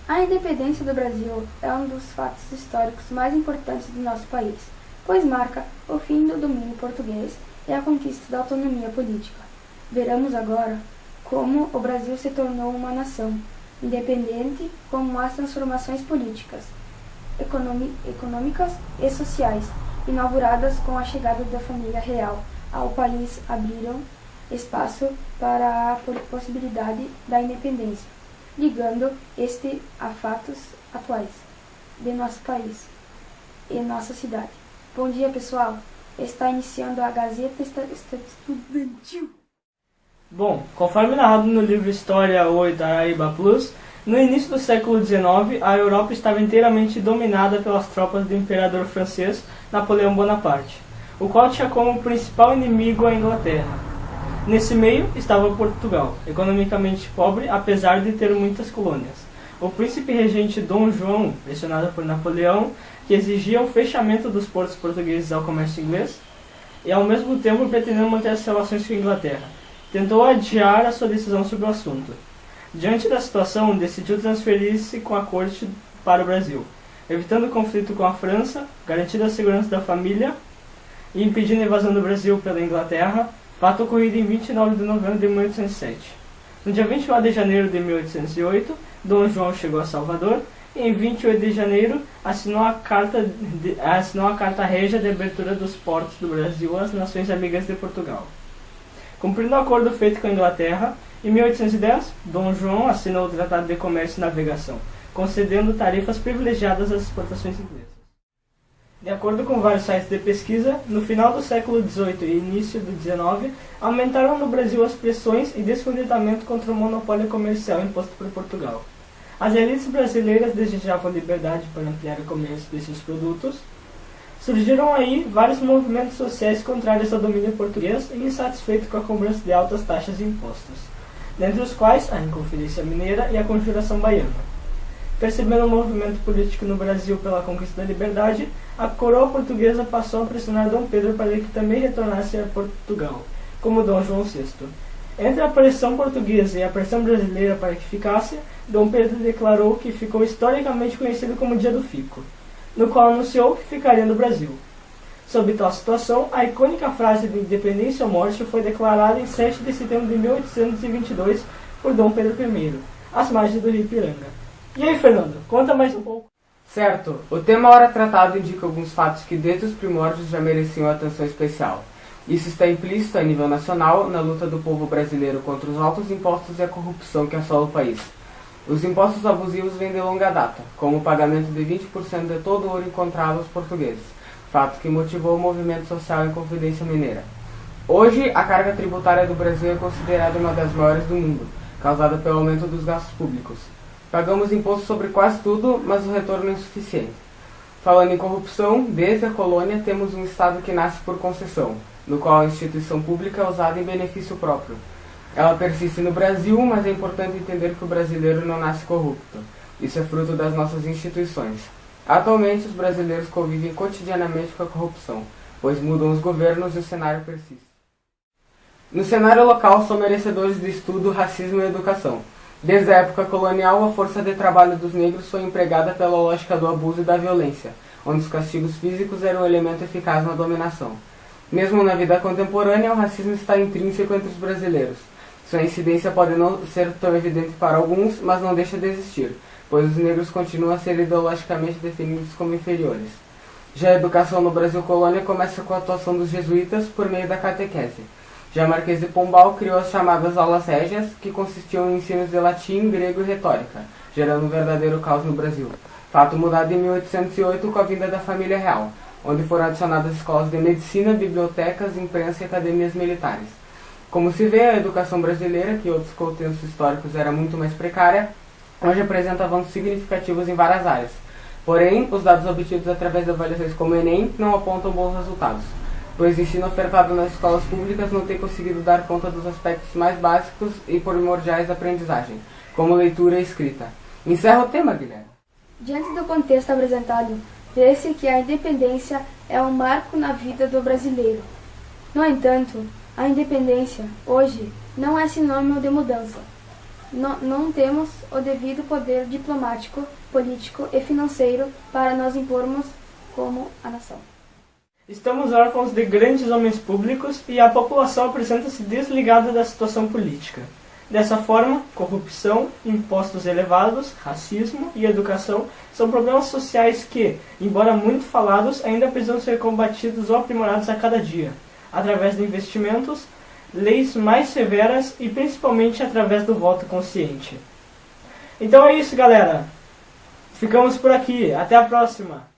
A independência do Brasil é um dos fatos históricos mais importantes do nosso país, pois marca o fim do domínio português e a conquista da autonomia política. Veremos agora como o Brasil se tornou uma nação independente, como as transformações políticas, econômicas e sociais, inauguradas com a chegada da família real ao país, abriram espaço para a possibilidade da independência, ligando este a fatos atuais de nosso país e nossa cidade. Bom dia, pessoal! Está iniciando a Gazeta Estudantil. Bom, conforme narrado no livro História 8 da Araíba Plus, no início do século XIX, a Europa estava inteiramente dominada pelas tropas do imperador francês Napoleão Bonaparte, o qual tinha como principal inimigo a Inglaterra. Nesse meio estava Portugal, economicamente pobre, apesar de ter muitas colônias. O príncipe regente Dom João, pressionado por Napoleão, que exigia o fechamento dos portos portugueses ao comércio inglês, e ao mesmo tempo pretendendo manter as relações com a Inglaterra, tentou adiar a sua decisão sobre o assunto. Diante da situação, decidiu transferir-se com a corte para o Brasil, evitando conflito com a França, garantindo a segurança da família e impedindo a invasão do Brasil pela Inglaterra, fato ocorrido em 29 de novembro de 1807. No dia 21 de janeiro de 1808, Dom João chegou a Salvador e em 28 de janeiro assinou a Carta Régia de abertura dos portos do Brasil às nações amigas de Portugal. Cumprindo o acordo feito com a Inglaterra, em 1810, Dom João assinou o Tratado de Comércio e Navegação, concedendo tarifas privilegiadas às exportações inglesas. De acordo com vários sites de pesquisa, no final do século XVIII e início do XIX, aumentaram no Brasil as pressões e descontentamento contra o monopólio comercial imposto por Portugal. As elites brasileiras desejavam liberdade para ampliar o comércio de seus produtos. Surgiram aí vários movimentos sociais contrários ao domínio português e insatisfeitos com a cobrança de altas taxas de impostos, dentre os quais a Inconfidência Mineira e a Conjuração Baiana. Percebendo o movimento político no Brasil pela conquista da liberdade, a coroa portuguesa passou a pressionar Dom Pedro para que também retornasse a Portugal, como Dom João VI. Entre a pressão portuguesa e a pressão brasileira para que ficasse, Dom Pedro declarou que ficou historicamente conhecido como Dia do Fico, no qual anunciou que ficaria no Brasil. Sob tal situação, a icônica frase de independência ou morte foi declarada em 7 de setembro de 1822 por Dom Pedro I, às margens do rio Ipiranga. E aí, Fernando, conta mais um pouco. Certo, o tema ora tratado indica alguns fatos que desde os primórdios já mereciam atenção especial. Isso está implícito a nível nacional na luta do povo brasileiro contra os altos impostos e a corrupção que assola o país. Os impostos abusivos vêm de longa data, como o pagamento de 20% de todo o ouro encontrado aos portugueses, fato que motivou o movimento social em Inconfidência Mineira. Hoje, a carga tributária do Brasil é considerada uma das maiores do mundo, causada pelo aumento dos gastos públicos. Pagamos imposto sobre quase tudo, mas o retorno é insuficiente. Falando em corrupção, desde a colônia temos um Estado que nasce por concessão, no qual a instituição pública é usada em benefício próprio. Ela persiste no Brasil, mas é importante entender que o brasileiro não nasce corrupto. Isso é fruto das nossas instituições. Atualmente, os brasileiros convivem cotidianamente com a corrupção, pois mudam os governos e o cenário persiste. No cenário local, são merecedores de estudo, racismo e educação. Desde a época colonial, a força de trabalho dos negros foi empregada pela lógica do abuso e da violência, onde os castigos físicos eram um elemento eficaz na dominação. Mesmo na vida contemporânea, o racismo está intrínseco entre os brasileiros. Sua incidência pode não ser tão evidente para alguns, mas não deixa de existir, pois os negros continuam a ser ideologicamente definidos como inferiores. Já a educação no Brasil colônia começa com a atuação dos jesuítas por meio da catequese. Já Marquês de Pombal criou as chamadas aulas régias, que consistiam em ensinos de latim, grego e retórica, gerando um verdadeiro caos no Brasil. Fato mudado em 1808 com a vinda da família real, onde foram adicionadas escolas de medicina, bibliotecas, imprensa e academias militares. Como se vê, a educação brasileira, que em outros contextos históricos era muito mais precária, hoje apresenta avanços significativos em várias áreas. Porém, os dados obtidos através de avaliações como o Enem não apontam bons resultados, pois o ensino ofertado nas escolas públicas não tem conseguido dar conta dos aspectos mais básicos e primordiais da aprendizagem, como leitura e escrita. Encerra o tema, Guilherme. Diante do contexto apresentado, vê-se que a independência é um marco na vida do brasileiro. No entanto, a independência, hoje, não é sinônimo de mudança. Não temos o devido poder diplomático, político e financeiro para nos impormos como a nação. Estamos órfãos de grandes homens públicos e a população apresenta-se desligada da situação política. Dessa forma, corrupção, impostos elevados, racismo e educação são problemas sociais que, embora muito falados, ainda precisam ser combatidos ou aprimorados a cada dia, através de investimentos, leis mais severas e principalmente através do voto consciente. Então é isso, galera. Ficamos por aqui. Até a próxima.